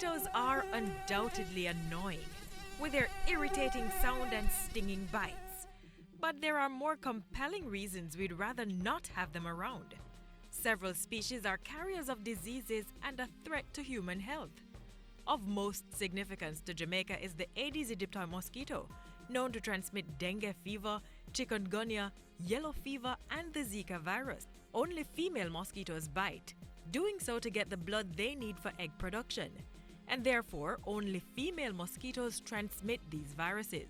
Mosquitoes are undoubtedly annoying, with their irritating sound and stinging bites. But there are more compelling reasons we'd rather not have them around. Several species are carriers of diseases and a threat to human health. Of most significance to Jamaica is the Aedes aegypti mosquito, known to transmit dengue fever, chikungunya, yellow fever, and the Zika virus. Only female mosquitoes bite, doing so to get the blood they need for egg production. And therefore, only female mosquitoes transmit these viruses.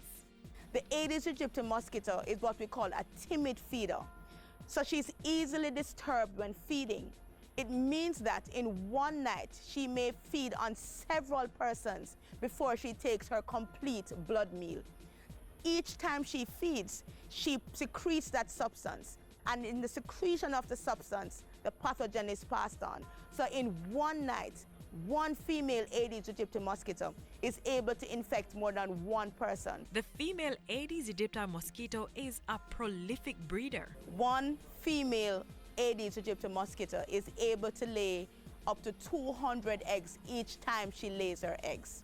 The Aedes aegypti mosquito is what we call a timid feeder. So she's easily disturbed when feeding. It means that in one night, she may feed on several persons before she takes her complete blood meal. Each time she feeds, she secretes that substance. And in the secretion of the substance, the pathogen is passed on. So in one night, one female Aedes aegypti mosquito is able to infect more than one person. The female Aedes aegypti mosquito is a prolific breeder. One female Aedes aegypti mosquito is able to lay up to 200 eggs each time she lays her eggs.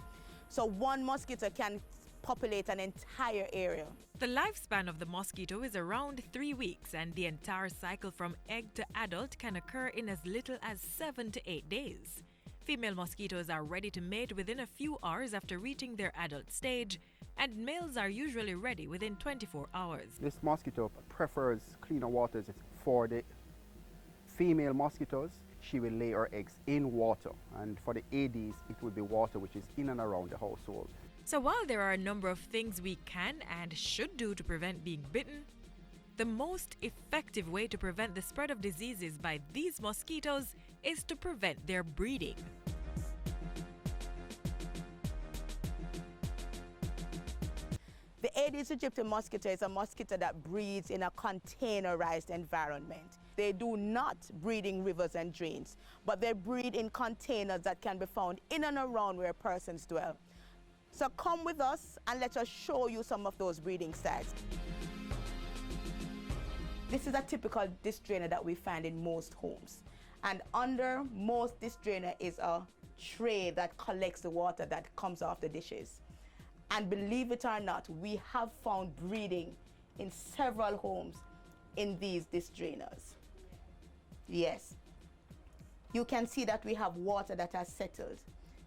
So one mosquito can populate an entire area. The lifespan of the mosquito is around 3 weeks, and the entire cycle from egg to adult can occur in as little as 7 to 8 days. Female mosquitoes are ready to mate within a few hours after reaching their adult stage, and males are usually ready within 24 hours. This mosquito prefers cleaner waters for the female mosquitoes. She will lay her eggs in water, and for the Aedes, it will be water which is in and around the household. So while there are a number of things we can and should do to prevent being bitten, the most effective way to prevent the spread of diseases by these mosquitoes is to prevent their breeding. The Aedes aegypti mosquito is a mosquito that breeds in a containerized environment. They do not breed in rivers and drains, but they breed in containers that can be found in and around where persons dwell. So come with us and let us show you some of those breeding sites. This is a typical dish drainer that we find in most homes. And under most dish drainer is a tray that collects the water that comes off the dishes. And believe it or not, we have found breeding in several homes in these dish drainers. Yes. You can see that we have water that has settled.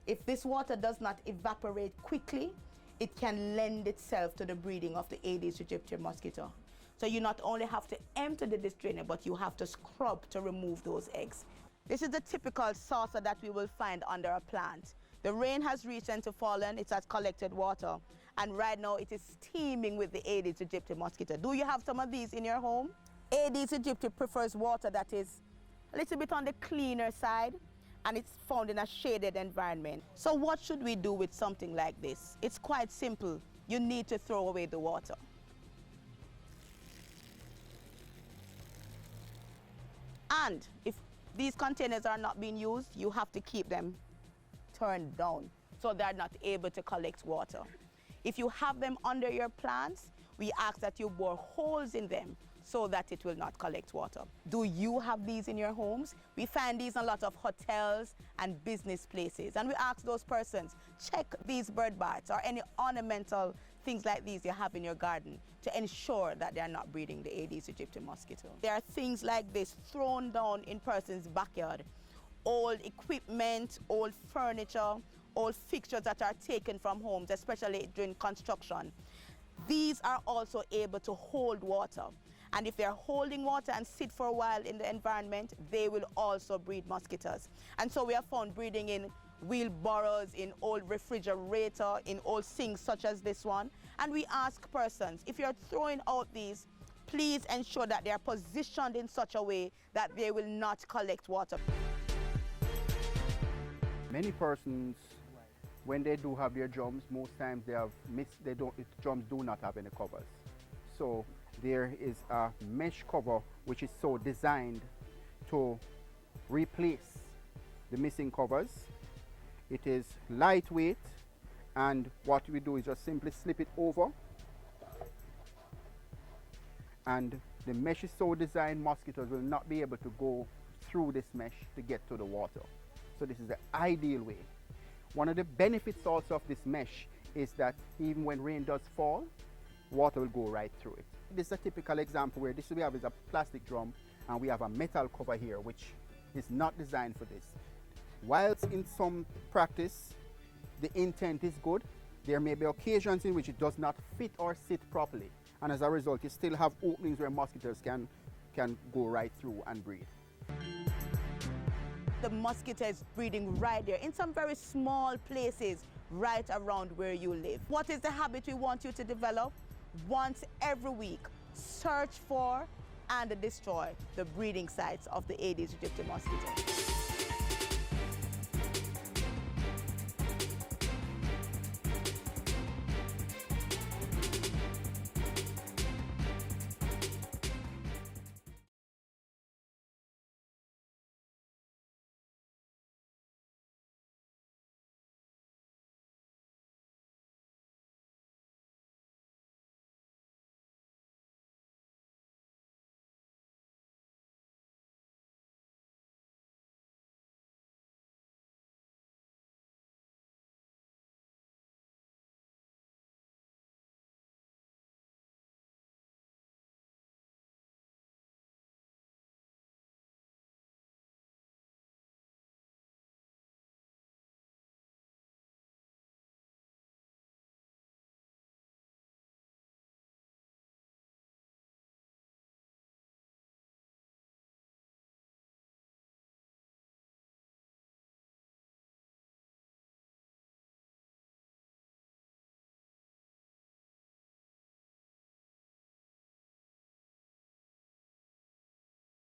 If this water does not evaporate quickly, it can lend itself to the breeding of the Aedes aegypti mosquito. So you not only have to empty the dish drainer, but you have to scrub to remove those eggs. This is the typical saucer that we will find under a plant. The rain has recently fallen, it has collected water, and right now it is steaming with the Aedes aegypti mosquito. Do you have some of these in your home? Aedes aegypti prefers water that is a little bit on the cleaner side, and it's found in a shaded environment. So what should we do with something like this? It's quite simple. You need to throw away the water. And if these containers are not being used, you have to keep them turned down so they're not able to collect water. If you have them under your plants, we ask that you bore holes in them so that it will not collect water. Do you have these in your homes? We find these in a lot of hotels and business places. And we ask those persons, check these bird baths or any ornamental things like these you have in your garden to ensure that they're not breeding the Aedes aegypti mosquito. There are things like this thrown down in person's backyard. Old equipment, old furniture, old fixtures that are taken from homes, especially during construction. These are also able to hold water. And if they're holding water and sit for a while in the environment, they will also breed mosquitoes. And so we have found breeding in wheelbarrows, in old refrigerator, in old sinks such as this one. And we ask persons, if you're throwing out these, please ensure that they are positioned in such a way that they will not collect water. Many persons, when they do have their drums, most times drums do not have any covers. So there is a mesh cover which is so designed to replace the missing covers. It is lightweight, and what we do is just simply slip it over, and the mesh is so designed mosquitoes will not be able to go through this mesh to get to the water. So this is the ideal way. One of the benefits also of this mesh is that even when rain does fall, water will go right through it. This is a typical example where this we have is a plastic drum and we have a metal cover here which is not designed for this. Whilst in some practice the intent is good, there may be occasions in which it does not fit or sit properly, and as a result you still have openings where mosquitoes can go right through and breed. The mosquito is breeding right there in some very small places right around where you live. What is the habit we want you to develop? Once every week, search for and destroy the breeding sites of the Aedes aegypti mosquito.